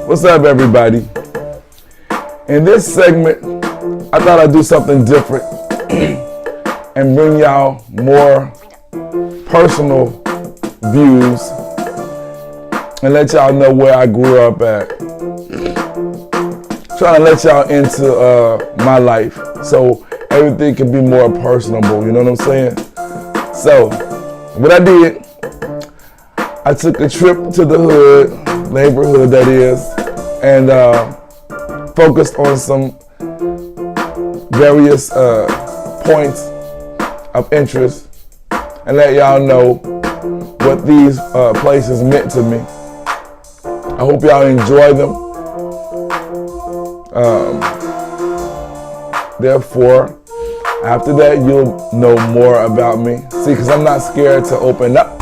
What's up, everybody? In this segment, I thought I'd do something different and bring y'all more personal views and let y'all know where I grew up at. Trying to let y'all into my life so everything can be more personable, you know what I'm saying? So, what I did, I took a trip to the hood, neighborhood that is, and focused on some various points of interest and let y'all know what these places meant to me. I hope y'all enjoy them. Therefore, after that, you'll know more about me. See, because I'm not scared to open up,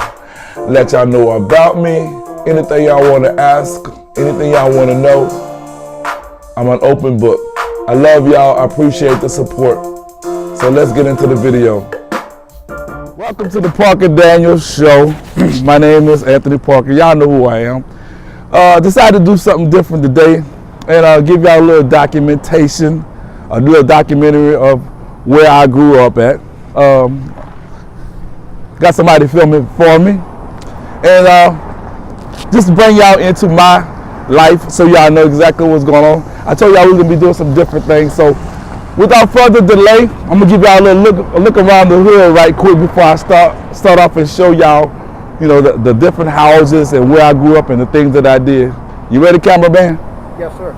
let y'all know about me, anything y'all want to ask, anything y'all want to know. I'm an open book. I love y'all. I appreciate the support. So let's get into the video. Welcome to the Parker Daniels Show. My name is Anthony Parker. Y'all know who I am. Decided to do something different today and give y'all a little documentation, a little documentary of where I grew up at. Got somebody filming for me. And just bring y'all into my life so y'all know exactly what's going on. I told y'all we're gonna be doing some different things. So without further delay, I'm gonna give y'all a look around the hood right quick before I start off and show y'all, you know, the different houses and where I grew up and the things that I did. You ready, cameraman? Yes, sir.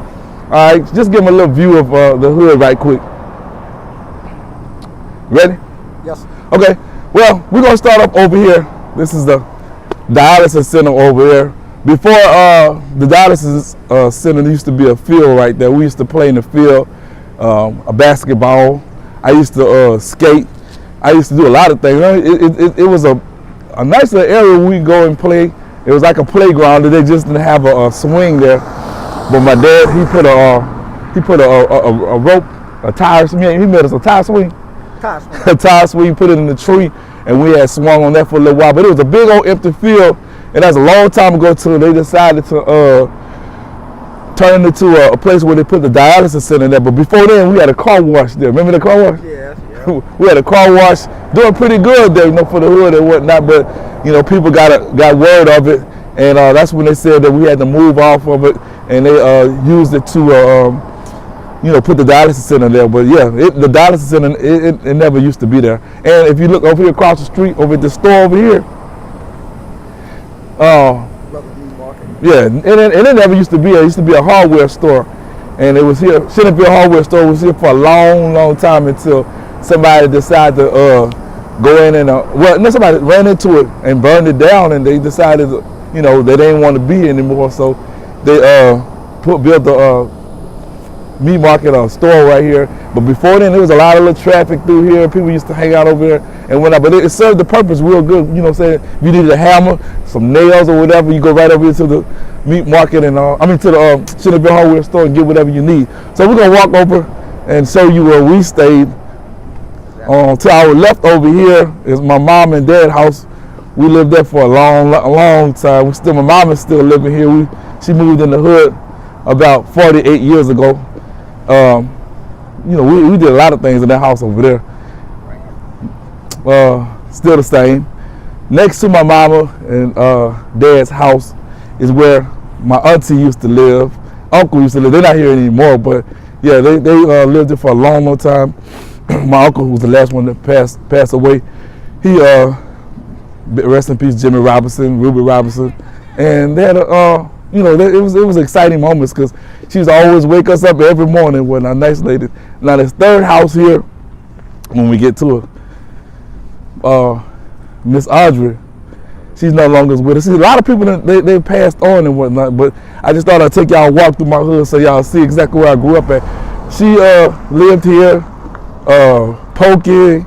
All right, just give them a little view of the hood right quick. Ready? Yes. Okay, well, we're gonna start up over here. This is the dialysis center over there. Before the dialysis center, there used to be a field right there. We used to play in the field, a basketball. I used to skate. I used to do a lot of things. It was a nice little area where we go and play. It was like a playground. They just didn't have a swing there. But my dad, he put a rope, a tire. He made us a tire swing. A tire swing. Put it in the tree, and we had swung on that for a little while. But it was a big old empty field. And that's a long time ago till they decided to turn it into a place where they put the dialysis center there. But before then, we had a car wash there. Remember the car wash? Yeah. We had a car wash, doing pretty good there, you know, for the hood and whatnot. But you know, people got word of it, and that's when they said that we had to move off of it, and they used it to, you know, put the dialysis center there. But yeah, the dialysis center, it never used to be there. And if you look over here across the street, over at the store over here. Yeah, and it never used to be. It used to be a hardware store, and it was here. Centerville Hardware Store was here for a long time until somebody decided to go in and somebody ran into it and burned it down, and they decided, you know, they didn't want to be here anymore. So they built the meat market store right here. But before then, there was a lot of little traffic through here. People used to hang out over there and whatnot. But it served the purpose real good. You know what I'm saying? If you needed a hammer, some nails or whatever, you go right over here to the meat market and to the Centerville Hardware Store and get whatever you need. So we're gonna walk over and show you where we stayed. To our left over here is my mom and dad house. We lived there for a long time. My mom is still living here. She moved in the hood about 48 years ago. You know, we did a lot of things in that house over there. Still the same. Next to my mama and dad's house is where my auntie used to live. Uncle used to live. They're not here anymore, but yeah, they lived there for a long time. My uncle, who was the last one that passed away, he rest in peace, Jimmy Robinson, Ruby Robinson, and they had you know, it was exciting moments because she used to always wake us up every morning with a nice lady. Now this third house here, when we get to it, Miss Audrey, she's no longer with us. See, a lot of people they passed on and whatnot, but I just thought I'd take y'all a walk through my hood so y'all see exactly where I grew up at. She lived here. Pokey,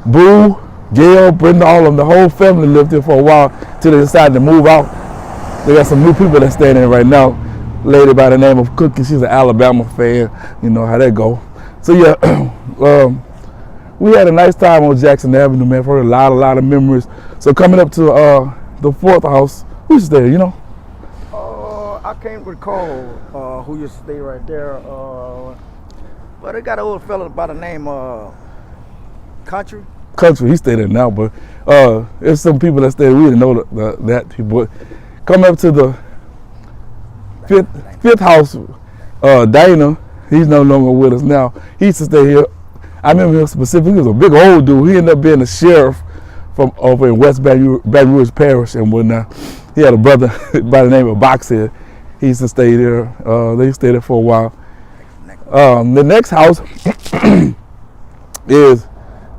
Boo, Gail, Brenda, all of them, the whole family lived here for a while till they decided to move out. They got some new people that's staying in right now. Lady by the name of Cookie, she's an Alabama fan. You know how that go. So yeah, we had a nice time on Jackson Avenue, man. For a lot of memories. So coming up to the fourth house, who's there? You know? I can't recall who used to stay right there. But they got an old fella by the name Country. Country, he stayed there now, but there's some people that stay. We didn't know that people. Come up to the fifth house. Dana, he's no longer with us now. He used to stay here. I remember him specifically. He was a big old dude. He ended up being a sheriff from over in West Baton Rouge Parish and whatnot. He had a brother by the name of Boxhead. He used to stay there. They stayed there for a while. The next house is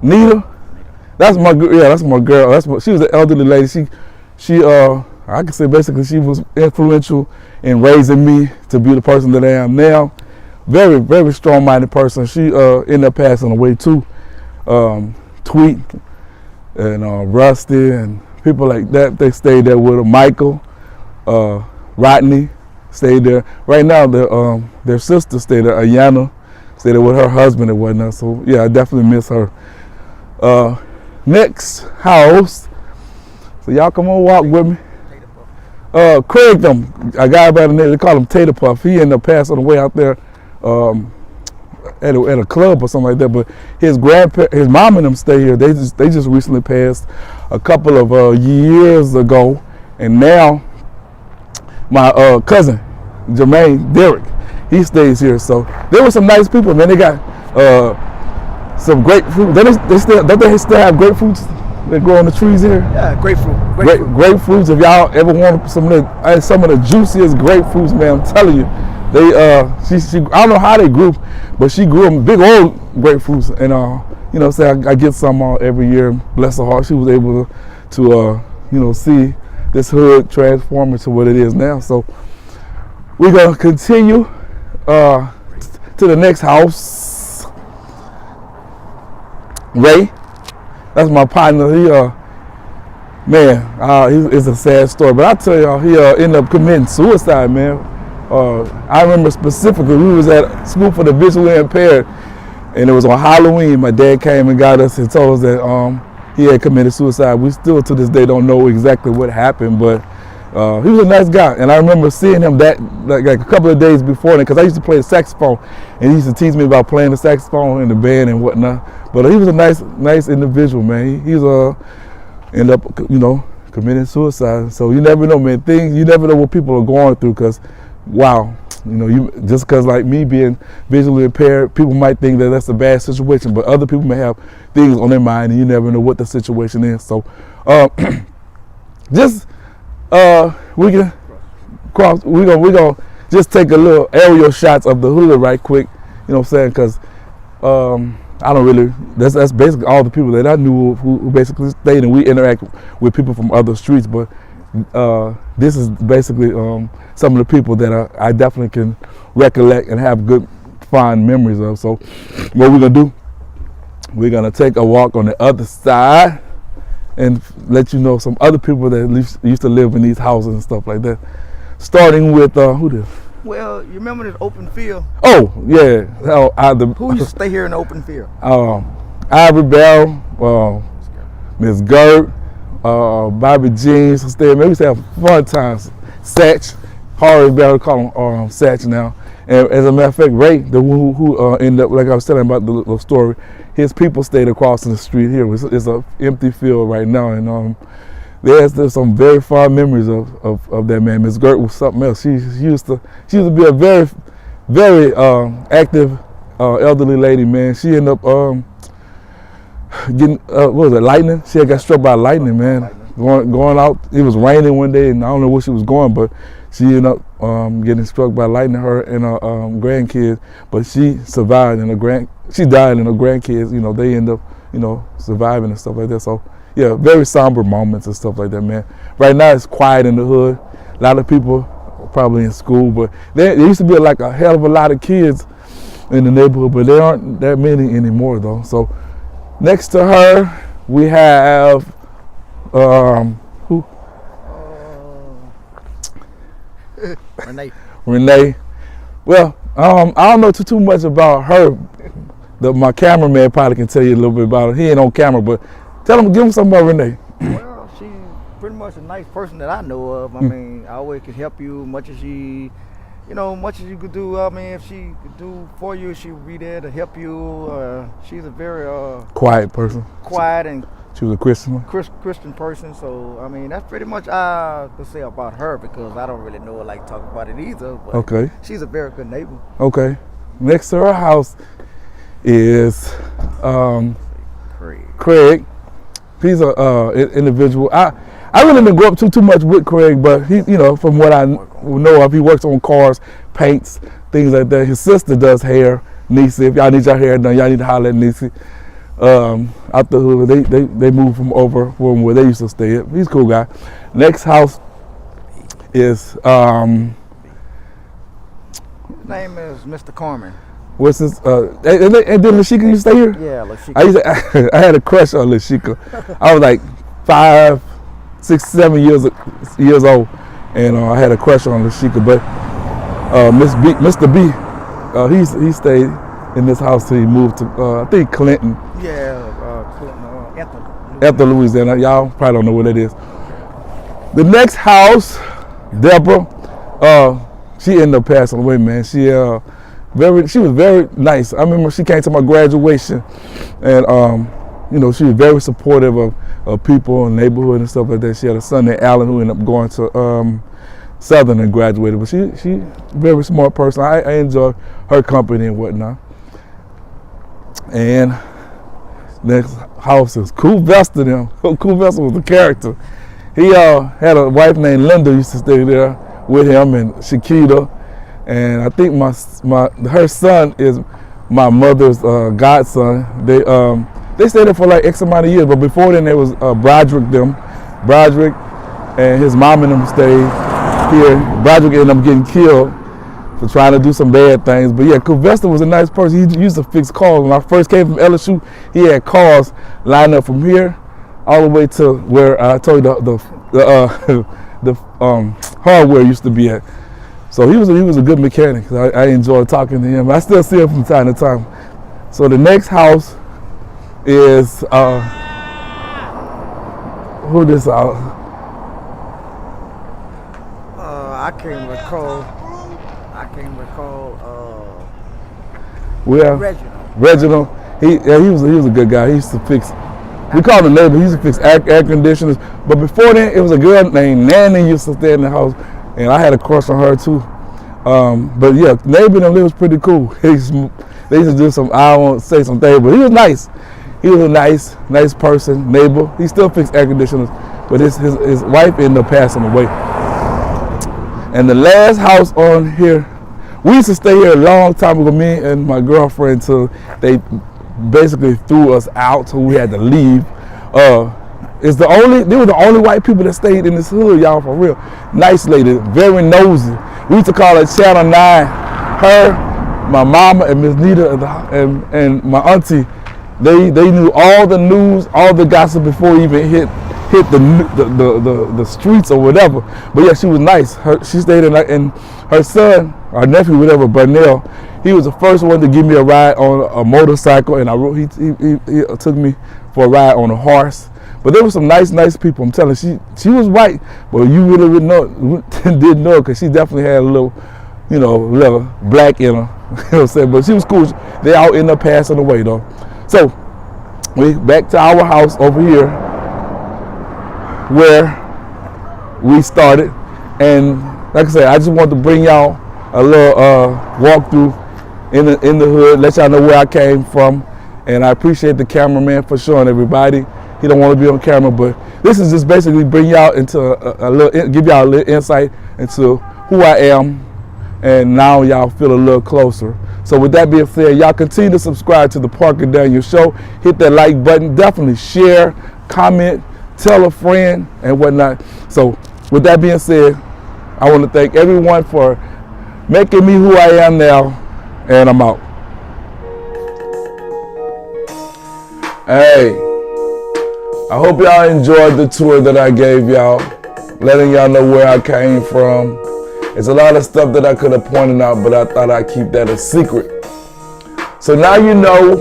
Nita. That's my girl. She was an elderly lady. She I can say basically she was influential in raising me to be the person that I am now. Very, very strong-minded person. She ended up passing away too. Tweet and Rusty and people like that, they stayed there with her. Michael, Rodney stayed there. Right now, their sister stayed there. Ayana stayed there with her husband and whatnot. So yeah, I definitely miss her. Next house. So y'all come on, walk with me. Craig, a guy by the name, they call him Tater Puff. He ended up passing away out there at a club or something like that. But his mom and them stay here. They just recently passed a couple of years ago, and now my cousin Jermaine Derrick, he stays here. So there were some nice people, man. They got some grapefruit. Don't they still have grapefruits that grow on the trees here? Yeah, grapefruit. Grapefruits. If y'all ever want some of the juiciest grapefruits, man, I'm telling you, they she I don't know how they grew, but she grew them big old grapefruits, and say I get some every year. Bless her heart, she was able to see this hood transform into what it is now. So we're gonna continue to the next house. Ray, that's my partner. It's a sad story, but I tell y'all, he ended up committing suicide, man. I remember specifically, we was at school for the visually impaired, and it was on Halloween. My dad came and got us and told us that he had committed suicide. We still to this day don't know exactly what happened, but he was a nice guy. And I remember seeing him like a couple of days before that, because I used to play the saxophone, and he used to teach me about playing the saxophone in the band and whatnot. But he was a nice individual, man. He's ended up, committing suicide. So you never know, man. You never know what people are going through, because wow, just because like me being visually impaired, people might think that that's a bad situation, but other people may have things on their mind, and you never know what the situation is. So we gonna just take a little aerial shots of the hood right quick, you know what I'm saying? Because I don't really, that's basically all the people that I knew who basically stayed, and we interact with people from other streets, but this is basically some of the people that I definitely can recollect and have good, fond memories of. So what we're gonna do, we're gonna take a walk on the other side and let you know some other people that used to live in these houses and stuff like that. Starting with, who did? Well, you remember this open field? Oh, yeah. Who used to stay here in the open field? Ivory Bell, Miss Gert, Bobby Jeans, maybe we used to have fun times. Satch, Harry Bell, call him Satch now. And as a matter of fact, Ray, the one who ended up, like I was telling about the story, his people stayed across the street here. It's an empty field right now, and there's some very fond memories of that man. Miss Gert was something else. She used to be a very, very active elderly lady, man. She ended up getting what was it, lightning? She had got struck by lightning, man. Going out, it was raining one day, and I don't know where she was going, but she ended up getting struck by lightning, her and her grandkids. But she survived, and she died, and her grandkids, they end up, surviving and stuff like that. So yeah, very somber moments and stuff like that, man. Right now it's quiet in the hood. A lot of people are probably in school, but there used to be like a hell of a lot of kids in the neighborhood, but there aren't that many anymore though. So next to her, we have who? Renee. Well, I don't know too much about her. My cameraman probably can tell you a little bit about her. He ain't on camera, but give him something about Renee. Well, pretty much a nice person that I know of. I mean, I always can help you much as she, much as you could do. I mean, if she could do for you, she would be there to help you. She's a very quiet person. Quiet and she was a Christian. Christian person. So I mean, that's pretty much I could say about her because I don't really know her like talk about it either. But okay. She's a very good neighbor. Okay. Next to her house is Craig. He's a individual. I really didn't grow up too much with Craig, but he, from what I know of, he works on cars, paints, things like that. His sister does hair. Nisi, if y'all need your hair done, y'all need to holler at Nisi. Out the hood, they moved from over from where they used to stay at. He's a cool guy. Next house is His name is Mr. Corman. What's his? And then Lashika used to stay here. Yeah, Lashika. I had a crush on Lashika. I was like 5, 6, 7 years old, and I had a crush on Lashika. But Mr. B, he stayed in this house till he moved to I think Clinton. Yeah, Clinton, Ethel, Louisiana. Y'all probably don't know what that is. The next house, Deborah. She ended up passing away, man. She was very nice. I remember she came to my graduation, and she was very supportive of people in the neighborhood and stuff like that. She had a son named Alan who ended up going to Southern and graduated. But she very smart person. I enjoy her company and whatnot. And next house is Cool Vesta. Cool Vesta was a character. He had a wife named Linda used to stay there with him and Shakita. And I think her son is my mother's godson. They stayed there for like X amount of years, but before then there was Broderick and his mom and them stayed here. Broderick ended up getting killed for trying to do some bad things. But yeah, Covesta was a nice person. He used to fix cars. When I first came from LSU, he had cars lined up from here all the way to where I told you the hardware used to be at. So he was a good mechanic. I enjoyed talking to him. I still see him from time to time. So the next house is who this out? I can't recall. Well, Reginald. He was a good guy. He used to fix. We called him neighbor. He used to fix air conditioners. But before then, it was a girl named Nanny used to stay in the house. And I had a crush on her too. But yeah, neighbor them, it was pretty cool. They used to do some, I won't say some things, but he was nice. He was a nice person, neighbor. He still fixed air conditioners, but his wife ended up passing away. And the last house on here, we used to stay here a long time ago, me and my girlfriend, till they basically threw us out, so we had to leave. They were the only white people that stayed in this hood, y'all, for real. Nice lady, very nosy. We used to call her Channel 9. Her, my mama, and Miss Nita, and my auntie, they knew all the news, all the gossip before it even hit the streets or whatever. But yeah, she was nice. She stayed in, and her son, our nephew, whatever, Burnell, he was the first one to give me a ride on a motorcycle, and he took me for a ride on a horse. But there were some nice people. I'm telling you, she was white, but you really didn't know because she definitely had a little, little black in her. You know what I'm saying? But she was cool. They all ended up passing away though. So we back to our house over here where we started, and like I said, I just wanted to bring y'all a little walkthrough in the hood, let y'all know where I came from, and I appreciate the cameraman for showing everybody. He don't want to be on camera, but this is just basically bring y'all into give y'all a little insight into who I am, and now y'all feel a little closer. So with that being said, y'all continue to subscribe to the Parker Daniel Show. Hit that like button. Definitely share, comment, tell a friend, and whatnot. So with that being said, I want to thank everyone for making me who I am now, and I'm out. Hey. I hope y'all enjoyed the tour that I gave y'all, letting y'all know where I came from. There's a lot of stuff that I could have pointed out, but I thought I'd keep that a secret. So now you know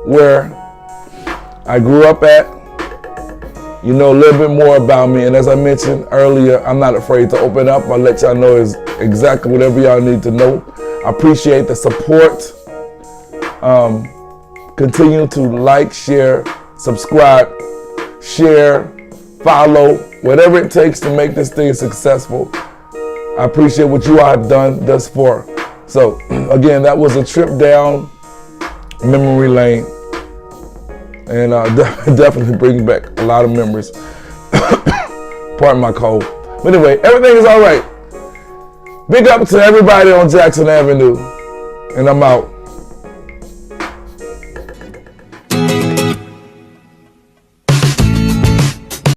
where I grew up at, you know a little bit more about me. And as I mentioned earlier, I'm not afraid to open up. I'll let y'all know is exactly whatever y'all need to know. I appreciate the support. Continue to like, share, subscribe, share, follow, whatever it takes to make this thing successful. I appreciate what you all have done thus far. So again, that was a trip down memory lane, and definitely brings back a lot of memories. Pardon my cold. But anyway, everything is all right. Big up to everybody on Jackson Avenue, and I'm out.